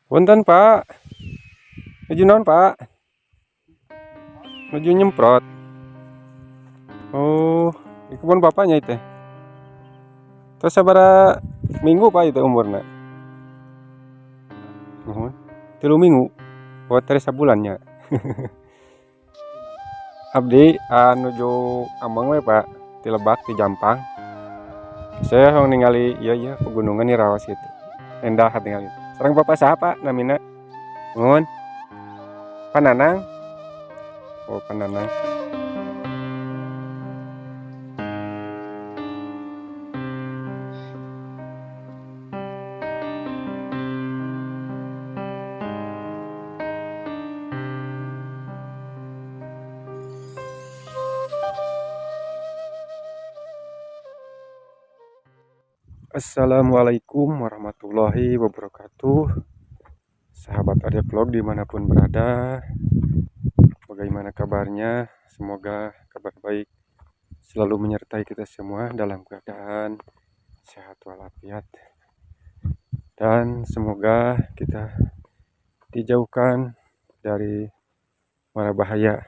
Punten Pak, nuju naon Pak? Nuju nyemprot. Oh, di kebun bapaknya itu. Terus sabaraha minggu Pak itu umurna? Nuhun. 3 minggu. Buat teri sabulannya. Abdi nuju Ambang we Pak, ti Lebak ti Jampang. Saya hong ningali ieu pegunungan di raos gitu. Endah ningali. Sareng Bapak saha Pak namina? Nuhun. Pananang. Oh, Pananang. Assalamualaikum warahmatullahi wabarakatuh. Sahabat Arya Vlog dimanapun berada, bagaimana kabarnya? Semoga kabar baik selalu menyertai kita semua dalam keadaan sehat walafiat. Dan semoga kita dijauhkan dari mara bahaya.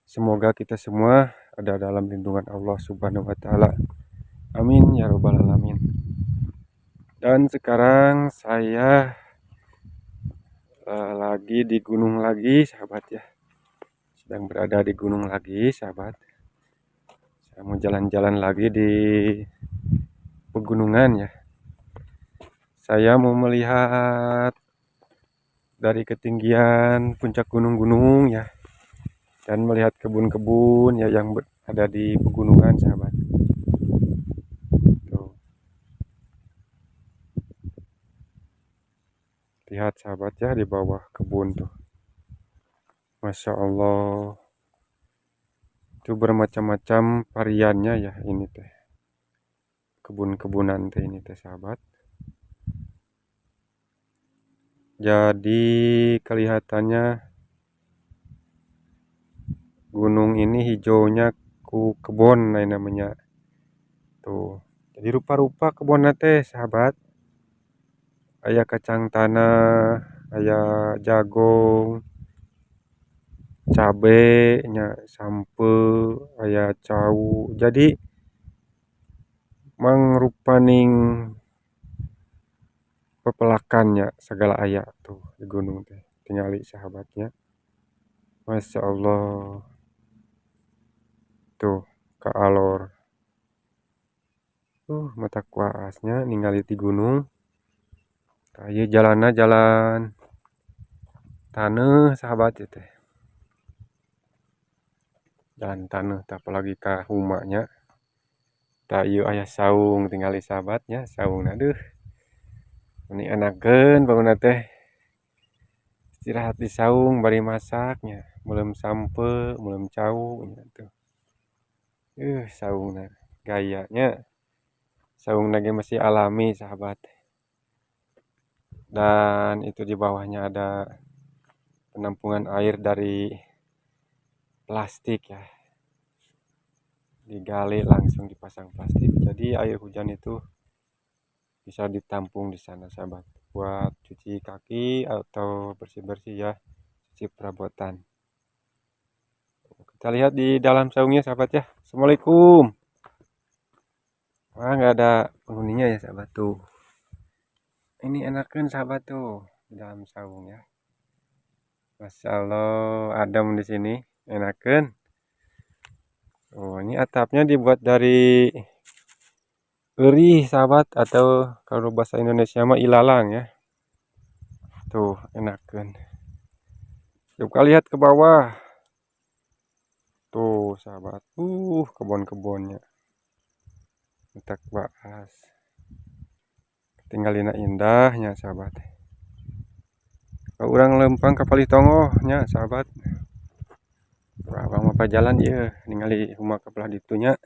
Semoga kita semua ada dalam lindungan Allah Subhanahu wa taala. Amin ya rabbal alamin. Dan sekarang saya lagi di gunung lagi, sahabat ya. Sedang berada di gunung lagi, sahabat. Saya mau jalan-jalan lagi di pegunungan ya. Saya mau melihat dari ketinggian puncak gunung-gunung ya. Dan melihat kebun-kebun ya yang ada di pegunungan, sahabat. Tuh. Lihat sahabat ya di bawah kebun tuh. Masya Allah. Itu bermacam-macam variannya ya ini teh. Kebun-kebunan teh ini teh sahabat. Jadi kelihatannya gunung ini hijaunya ku kebon namanya. Tuh. Jadi rupa-rupa kebon teh sahabat. Aya kacang tanah, aya jagung, cabe nya, sampe, aya cau. Jadi mangrupaning pepelakannya segala aya tuh di gunung teh. Tingali sahabatnya. Masya Allah. Tuh, ke alor. Mata kuasnya ningali di gunung. Ieu jalanna jalan taneuh sahabat ya teh. Jalan taneuh teh apalagi ka humanya. Tah ieu aya saung tingali sahabatnya, saung aduh. Ini enakeun bangunna teh. Istirahat di saung bari masaknya, meuleum sampe, meuleum cau nya tuh. Saungna gayanya. Saungna ge masih alami sahabat. Dan itu di bawahnya ada penampungan air dari plastik ya. Digali langsung dipasang plastik. Jadi air hujan itu bisa ditampung di sana sahabat. Buat cuci kaki atau bersih-bersih ya. Cuci perabotan. Kita lihat di dalam saungnya sahabat ya. Assalamualaikum. Wah, nggak ada penghuninya ya sahabat tuh. Ini enakan sahabat tuh di dalam saung ya. Masya Allah, adem di sini, enakan. Oh, ini atapnya dibuat dari eri sahabat, atau kalau bahasa Indonesia mah ilalang ya. Tuh, enakan. Coba lihat ke bawah. Tuh sahabat, kebun-kebunnya. Kita bahas. Tinggalina indahnya sahabat. Kalau orang lempang ke Palitongohnya sahabat. Wah, bang apa jalan ya, ningali huma ke belah ditunya.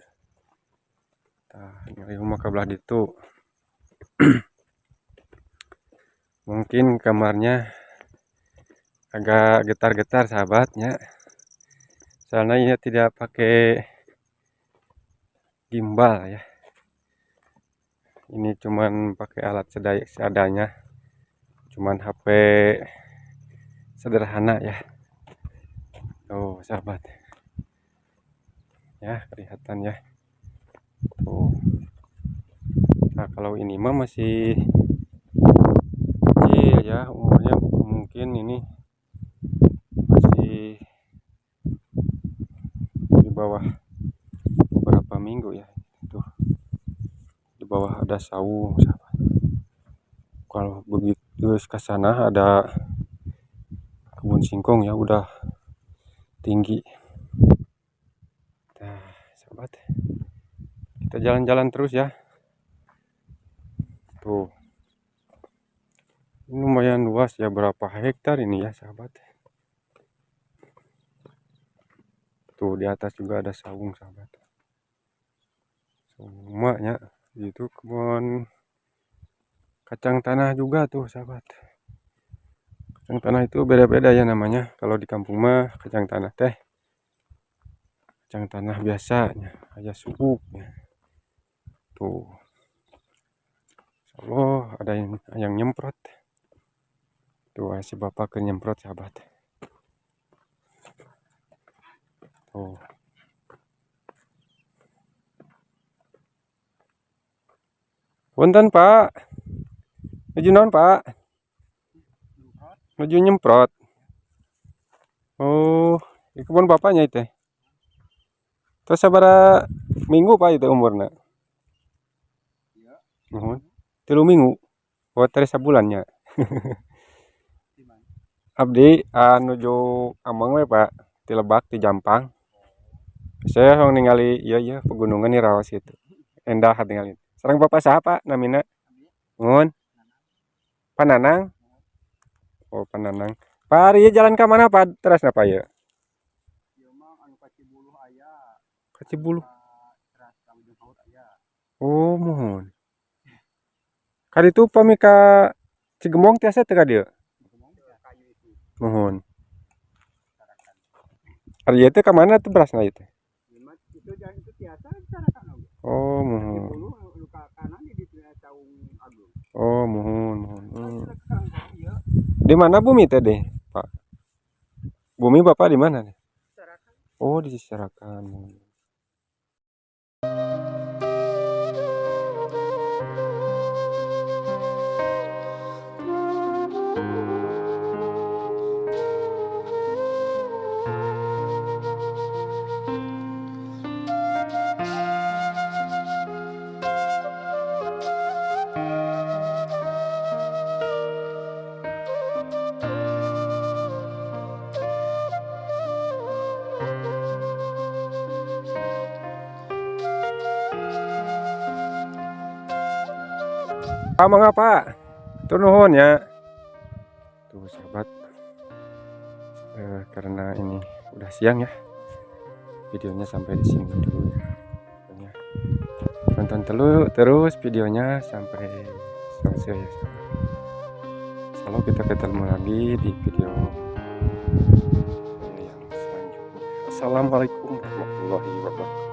Ningali huma ke belah ditu. Mungkin kamarnya agak getar-getar sahabatnya. Soalnya ini tidak pakai gimbal ya. Ini cuman pakai alat seadanya. cuman HP sederhana ya. Tuh sahabat ya, kelihatan ya tuh. Nah kalau ini mah masih kecil ya, umurnya mungkin ini masih di bawah beberapa minggu ya. Tuh di bawah ada saung sahabat. Kalau begitu ke sana ada kebun singkong ya, udah tinggi. Nah sahabat, kita jalan-jalan terus ya. Tuh ini lumayan luas ya, berapa hektar ini ya sahabat. Tuh di atas juga ada saung sahabat. Semuanya itu kebun kacang tanah juga tuh sahabat. Kacang tanah itu beda-beda ya namanya. Kalau di kampung mah kacang tanah teh kacang tanah biasanya aja suuknya. Tuh Allah ada yang nyemprot. Tuh si bapak ke nyemprot sahabat. Tuh punten Pak, maju naon Pak? Maju nyemprot. Oh, di kebun bapaknya itu. Terus sabara minggu Pak itu umurnya? Nuhun. 3 minggu. Oh, teri sabulannya. Abdi nuju Amang we Pak, ti Lebak ti Jampang. Saya hong ningali iya pegunungan nih raos gitu. Endah ningali. Sareng Bapak saha Pak namina? Nuhun. Pananang. Oh, Pananang. Pak ari jalan ke mana Pak? Teras napa ya? Kacibuluh. Oh, mohon. Kali itu pami ka Cigembong tiasa teh ka dieu. Mohon. Ari ieu teh ka mana tuh berasna ieu teh? Oh, mohon. Oh, mohon. Di mana bumi teh deh, Pak? Bumi Bapak di mana nih? Oh, di Sisarakan. Mangga tur nuhun ya. Tuh sahabat, karena ini udah siang ya, videonya sampai di sini dulu ya. Tonton terus videonya sampai selesai ya sahabat. Selalu kita ketemu lagi di video yang selanjutnya. Assalamualaikum warahmatullahi wabarakatuh.